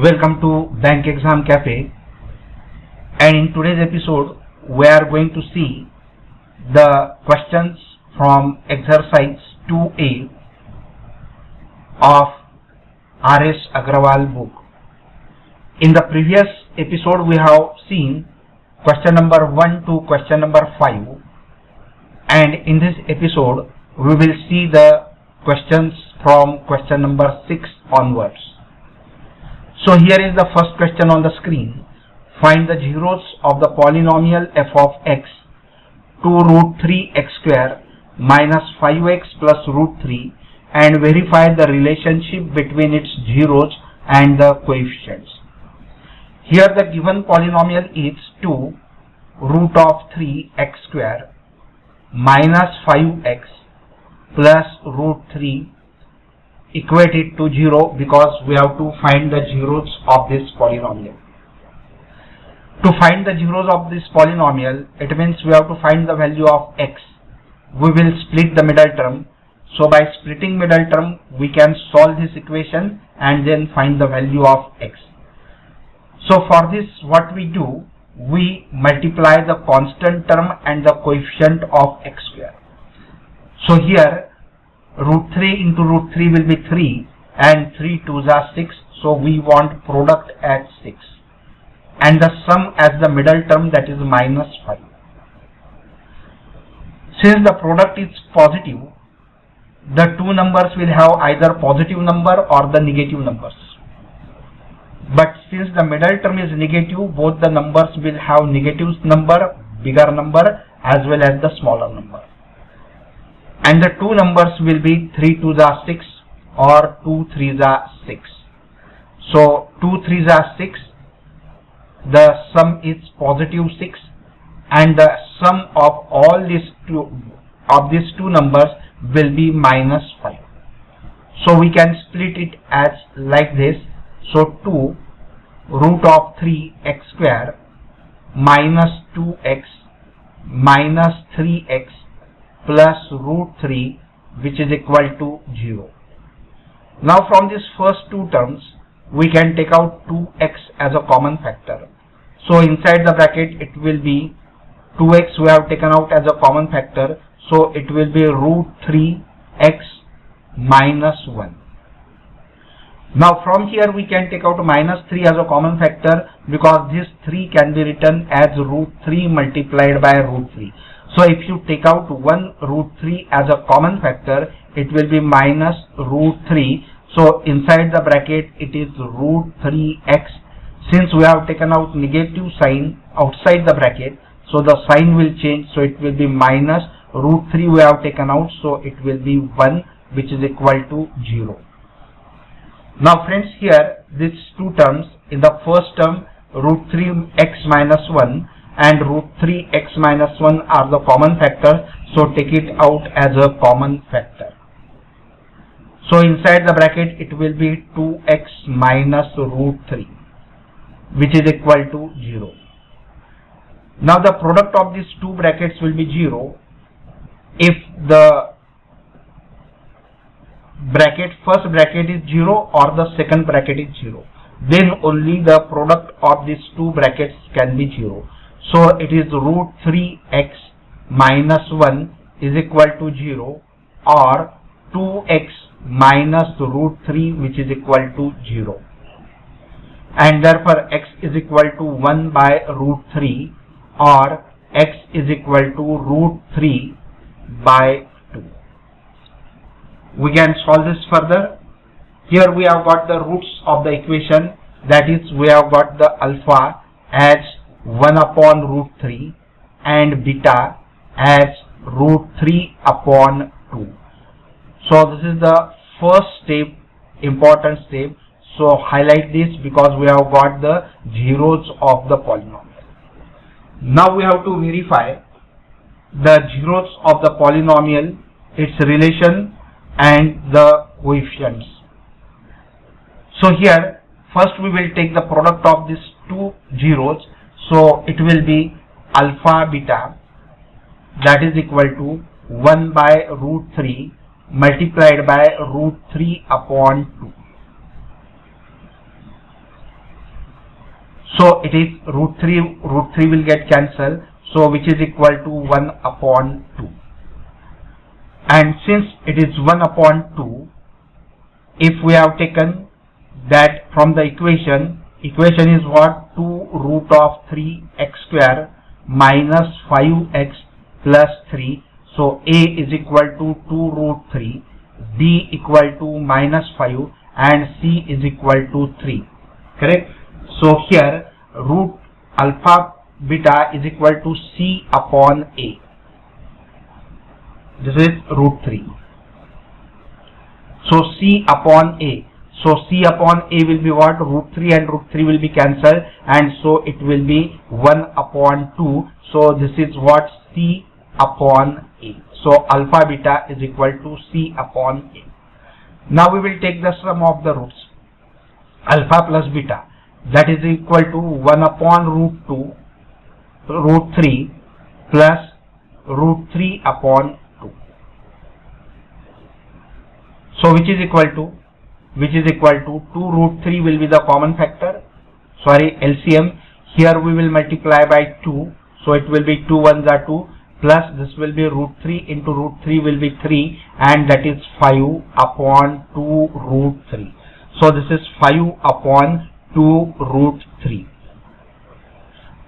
Welcome to Bank Exam Cafe, and in today's episode we are going to see the questions from exercise 2A of R.S. Agrawal book. In the previous episode we have seen question number 1 to question number 5, and in this episode we will see the questions from question number 6 onwards. So here is the first question on the screen. Find the zeros of the polynomial f of x 2 root 3 x square minus 5x plus root 3 and verify the relationship between its zeros and the coefficients. Here the given polynomial is 2 root of 3 x square minus 5x plus root 3 equated to 0 because we have to find the zeros of this polynomial. To find the zeros of this polynomial, it means we have to find the value of x. We will split the middle term. So by splitting middle term, we can solve this equation and then find the value of x. So for this, what we do, we multiply the constant term and the coefficient of x square. So here root 3 into root 3 will be 3 and 3 2s are 6, so we want product at 6 and the sum as the middle term, that is minus 5. Since the product is positive, the two numbers will have either positive number or the negative numbers. But since the middle term is negative, both the numbers will have negative number, bigger number as well as the smaller number. And the two numbers will be 3 2s are 6 or 2 3s are 6. So 2 3s are 6, the sum is positive 6, and the sum of all these two numbers will be minus 5. So we can split it as like this. So 2 root of 3 x square minus 2x minus 3x plus root 3, which is equal to 0. Now from these first two terms, we can take out 2x as a common factor. So inside the bracket it will be 2x we have taken out as a common factor, so it will be root 3x minus 1. Now from here we can take out minus 3 as a common factor because this 3 can be written as root 3 multiplied by root 3. So if you take out 1 root 3 as a common factor, it will be minus root 3. So inside the bracket it is root 3x. Since we have taken out negative sign outside the bracket, so the sign will change. So it will be minus root 3 we have taken out. So it will be 1, which is equal to 0. Now friends, here these two terms, in the first term root 3x minus 1 and root 3x minus 1 are the common factor, so take it out as a common factor. So inside the bracket it will be 2x minus root 3, which is equal to 0. Now the product of these two brackets will be 0 if the first bracket is 0 or the second bracket is 0. Then only the product of these two brackets can be 0. So it is root 3x minus 1 is equal to 0 or 2x minus root 3, which is equal to 0. And therefore x is equal to 1 by root 3 or x is equal to root 3 by 2. We can solve this further. Here we have got the roots of the equation, that is we have got the alpha as 1 upon root 3 and beta as root 3 upon 2. So this is the first step, important step. So highlight this because we have got the zeros of the polynomial. Now we have to verify the zeros of the polynomial, its relation and the coefficients. So here first we will take the product of these two zeros. So it will be alpha beta, that is equal to 1 by root 3 multiplied by root 3 upon 2. So it is root 3 will get cancelled, so which is equal to 1 upon 2. And since it is 1 upon 2, if we have taken that from the equation is what? 2 root of 3x square minus 5x plus 3. So a is equal to 2 root 3, b equal to minus 5, and c is equal to 3. Correct? So here root alpha beta is equal to c upon a. This is root 3. So c upon a. So c upon a will be what? Root 3 and root 3 will be cancelled, and so it will be 1 upon 2. So this is what? C upon a. So alpha beta is equal to c upon a. Now we will take the sum of the roots. Alpha plus beta, that is equal to 1 upon root 2 root 3 plus root 3 upon 2. So which is equal to 2 root 3 will be the common factor, LCM. Here we will multiply by 2, so it will be 2 ones are 2, plus this will be root 3 into root 3 will be 3, and that is 5 upon 2 root 3. So this is 5 upon 2 root 3.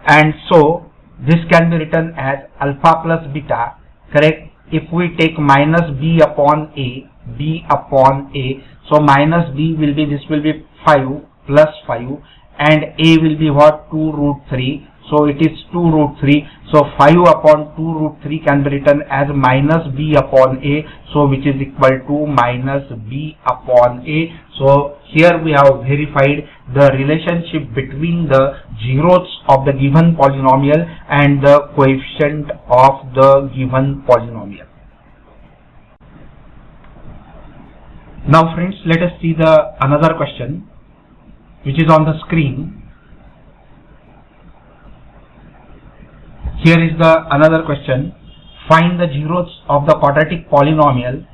And so this can be written as alpha plus beta, correct? If we take minus b upon a, so minus b will be, this will be 5 plus 5, and a will be what? 2 root 3. So it is 2 root 3. So 5 upon 2 root 3 can be written as minus b upon a, so which is equal to minus b upon a. So here we have verified the relationship between the zeros of the given polynomial and the coefficient of the given polynomial. Now friends, let us see the another question which is on the screen. Here is the another question. Find the zeros of the quadratic polynomial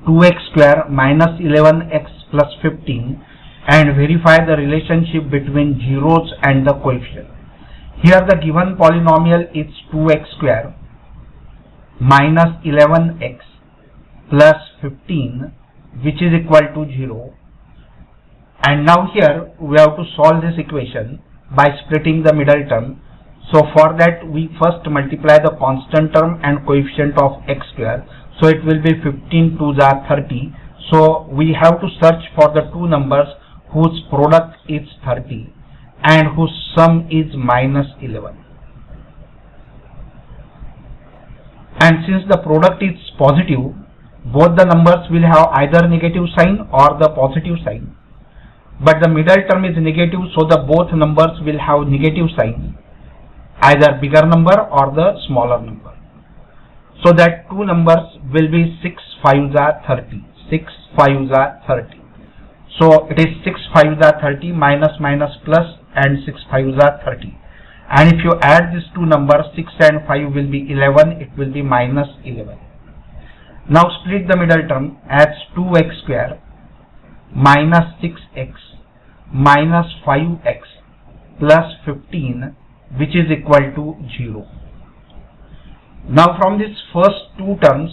2x square minus 11x plus 15 and verify the relationship between zeros and the coefficient. Here the given polynomial is 2x square minus 11x plus 15, which is equal to 0. And now here we have to solve this equation by splitting the middle term. So for that we first multiply the constant term and coefficient of x square. So it will be 15 to the 30. So we have to search for the two numbers whose product is 30 and whose sum is minus 11. And since the product is positive, both the numbers will have either negative sign or the positive sign. But the middle term is negative, so the both numbers will have negative sign, either bigger number or the smaller number. So that two numbers will be 6 5s are 30. 6 5s are 30. So it is 6 5s are 30 minus minus plus, and 6 5s are 30. And if you add these two numbers, 6 and 5 will be 11, it will be minus 11. Now split the middle term as 2x square minus 6x minus 5x plus 15, which is equal to 0. Now from these first two terms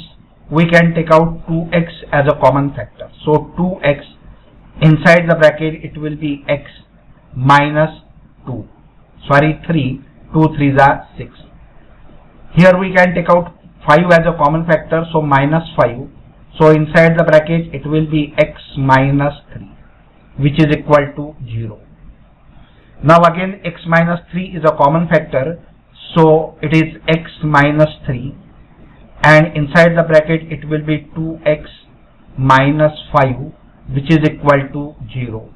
we can take out 2x as a common factor. So 2x, inside the bracket it will be x minus 3. 2 3s are 6. Here we can take out 5 as a common factor, so minus 5. So inside the bracket it will be x minus 3, which is equal to 0. Now again x minus 3 is a common factor, so it is x minus 3, and inside the bracket it will be 2x minus 5, which is equal to 0.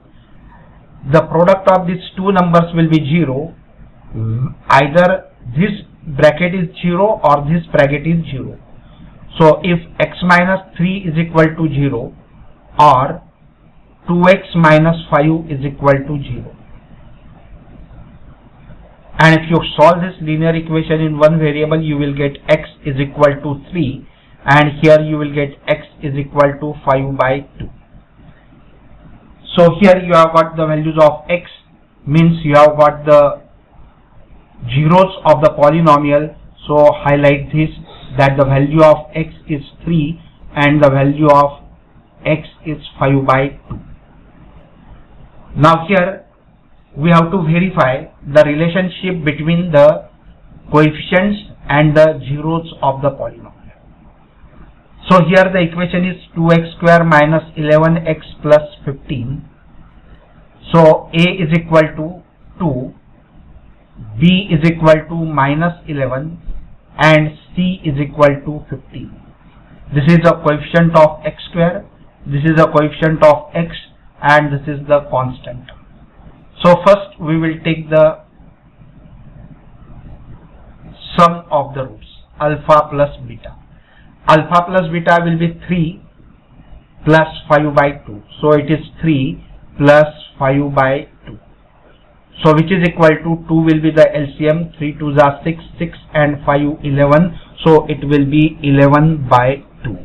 The product of these two numbers will be 0. Either this bracket is 0 or this bracket is 0. So if x minus 3 is equal to 0 or 2x minus 5 is equal to 0. And if you solve this linear equation in one variable, you will get x is equal to 3, and here you will get x is equal to 5 by 2. So here you have got the values of x, means you have got the zeros of the polynomial. So highlight this, that the value of x is 3 and the value of x is 5/2. Now here we have to verify the relationship between the coefficients and the zeros of the polynomial. So here the equation is 2x square minus 11x plus 15. So a is equal to 2, b is equal to minus 11 and c is equal to 15. This is the coefficient of x square, this is the coefficient of x, and this is the constant. So first we will take the sum of the roots, alpha plus beta. Alpha plus beta will be 3 plus 5/2. So it is 3 plus 5/2. So which is equal to 2 will be the LCM, 3 2s are 6, 6 and 5 11. So it will be 11/2.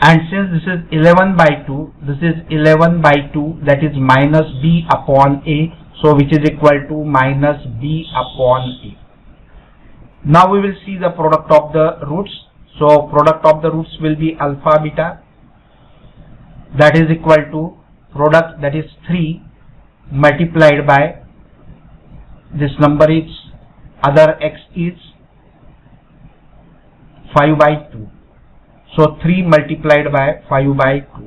And since this is 11/2, this is 11/2, that is minus b upon a. So which is equal to minus b upon a. Now we will see the product of the roots. So product of the roots will be alpha beta, that is equal to product, that is 3 multiplied by this number is other x is 5/2. So 3 multiplied by 5/2.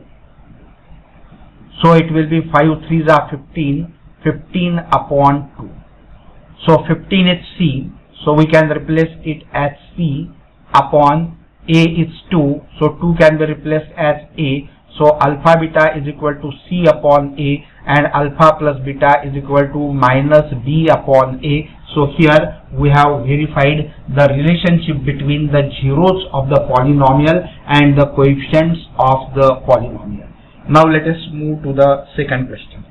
So it will be 5 3s are 15, 15 upon 2. So 15 is c. So we can replace it as c upon a is 2. So 2 can be replaced as a. So alpha beta is equal to c upon a, and alpha plus beta is equal to minus b upon a. So here we have verified the relationship between the zeros of the polynomial and the coefficients of the polynomial. Now let us move to the second question.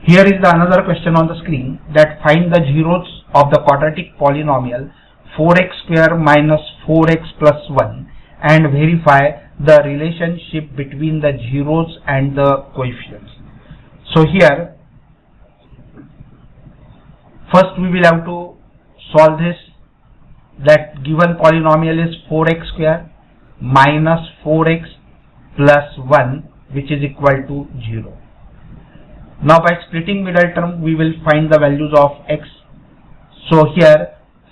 Here is the another question on the screen, that find the zeros of the quadratic polynomial 4x square minus 4x plus 1 and verify the relationship between the zeros and the coefficients. So here first we will have to solve this, that given polynomial is 4x square minus 4x plus 1, which is equal to 0. Now by splitting middle term we will find the values of x. So here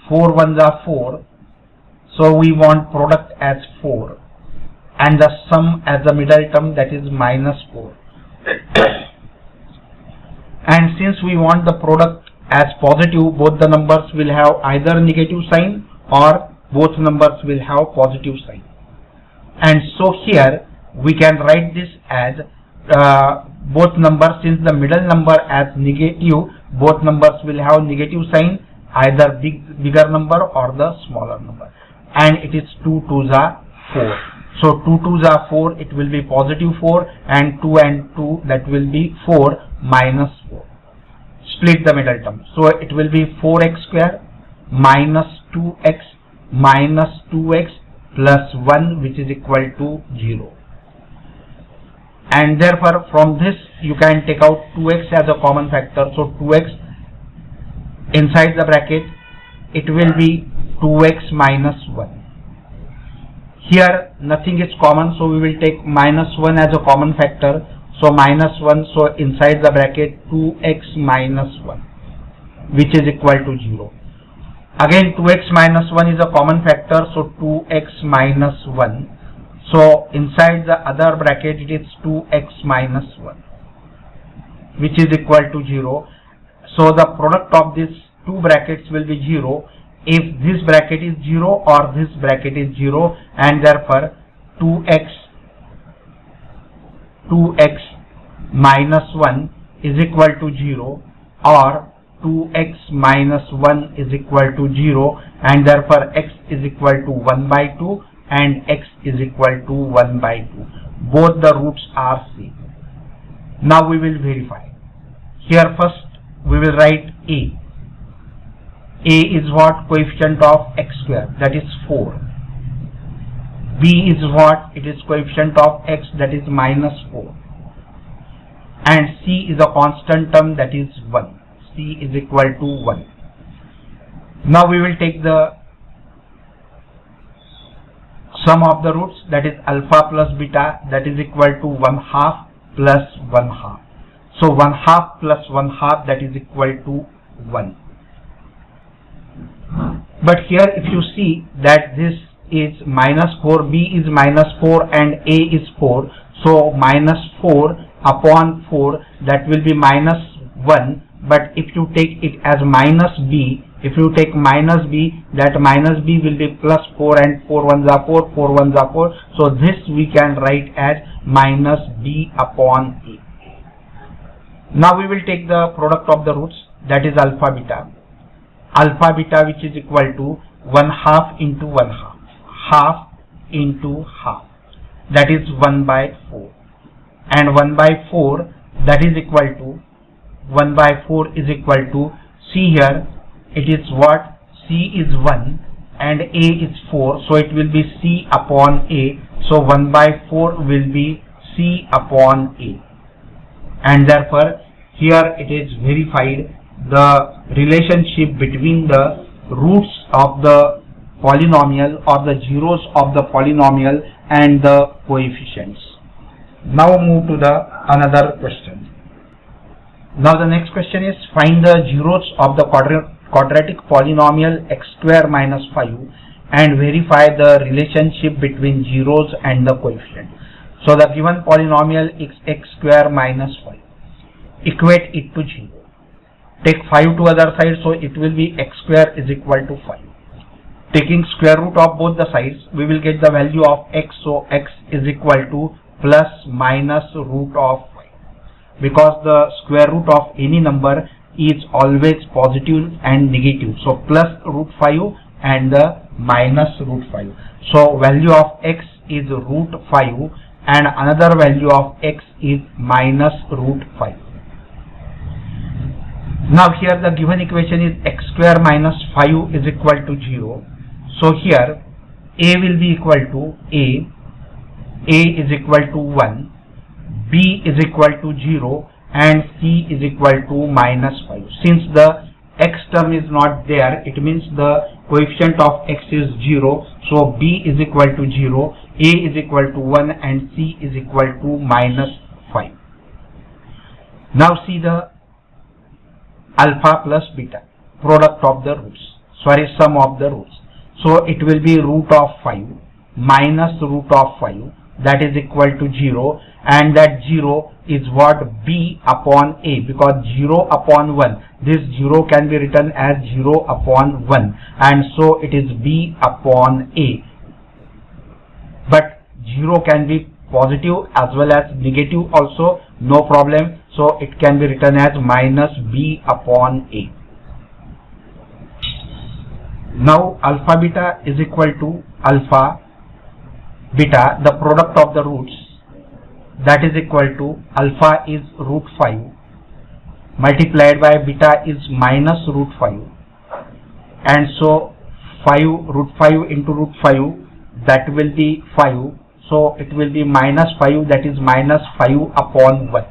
4 1s are 4, so we want product as 4 and the sum as the middle term, that is minus 4. And since we want the product as positive, both the numbers will have either negative sign or both numbers will have positive sign. And so here we can write this as both numbers, since the middle number as negative, both numbers will have negative sign, either bigger number or the smaller number, and it is 2 2s are 4. So 2 2s are 4, it will be positive 4, and 2 and 2, that will be 4 minus 4. Split the middle term. So it will be 4x square minus 2x minus 2x plus 1, which is equal to 0. And therefore from this you can take out 2x as a common factor. So 2x inside the bracket, it will be 2x minus 1. Here nothing is common, so we will take minus 1 as a common factor. So minus 1, so inside the bracket 2x minus 1, which is equal to 0. Again 2x minus 1 is a common factor, so 2x minus 1. So inside the other bracket it is 2x minus 1, which is equal to 0. So the product of these two brackets will be 0 if this bracket is 0 or this bracket is 0, and therefore 2x minus 1 is equal to 0, or 2x minus 1 is equal to 0, and therefore x is equal to 1/2 and x is equal to 1/2. Both the roots are same. Now we will verify. Here first we will write a. A is what? Coefficient of x square, that is 4. B is what? It is coefficient of x, that is minus 4. and c is a constant term, that is 1. C is equal to 1. Now we will take the sum of the roots, that is alpha plus beta, that is equal to 1/2 plus 1/2. So 1/2 plus 1/2, that is equal to 1. But here if you see that this is -4, b is -4 and a is 4, so -4 upon 4, that will be -1. But if you take it as -b, if you take -b, that -b will be +4, and 4 1s are 4, 4 1s are 4. So this we can write as -b upon a. Now we will take the product of the roots, that is alpha beta. Alpha beta, which is equal to 1/2 into 1/2, half into half, that is 1/4, and 1/4, that is equal to 1/4 is equal to, see here it is what, c is 1 and a is 4, so it will be c upon a. So 1/4 will be c upon a, and therefore here it is verified the relationship between the roots of the polynomial or the zeros of the polynomial and the coefficients. Now move to the another question. Now the next question is, find the zeros of the quadratic polynomial x square minus 5 and verify the relationship between zeros and the coefficient. So the given polynomial is x square minus 5. Equate it to 0. Take 5 to other side, so it will be x square is equal to 5. Taking square root of both the sides, we will get the value of x, so x is equal to plus minus root of 5. Because the square root of any number is always positive and negative, so plus root 5 and the minus root 5. So value of x is root 5 and another value of x is minus root 5. Now here the given equation is x square minus 5 is equal to 0. So here a will be equal to a is equal to 1, b is equal to 0 and c is equal to minus 5. Since the x term is not there, it means the coefficient of x is 0. So b is equal to 0, a is equal to 1 and c is equal to minus 5. Now see the alpha plus beta, product of the roots, sum of the roots. So it will be root of 5 minus root of 5, that is equal to 0, and that 0 is what, b upon a, because 0 upon 1, this 0 can be written as 0 upon 1, and so it is b upon a. But 0 can be positive as well as negative also, no problem, so it can be written as minus b upon a. Now alpha beta is equal to alpha beta, the product of the roots, that is equal to alpha is root 5 multiplied by beta is minus root 5, and so 5 root 5 into root 5, that will be 5, so it will be minus 5, that is minus 5 upon 1.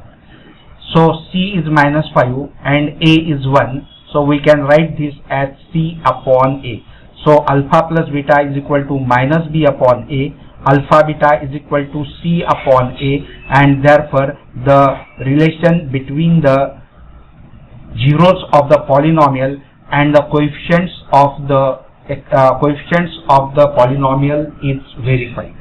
So c is minus 5 and a is 1, so we can write this as c upon a. So alpha plus beta is equal to minus b upon a, alpha beta is equal to c upon a, and therefore the relation between the zeros of the polynomial and the coefficients of the polynomial is verified.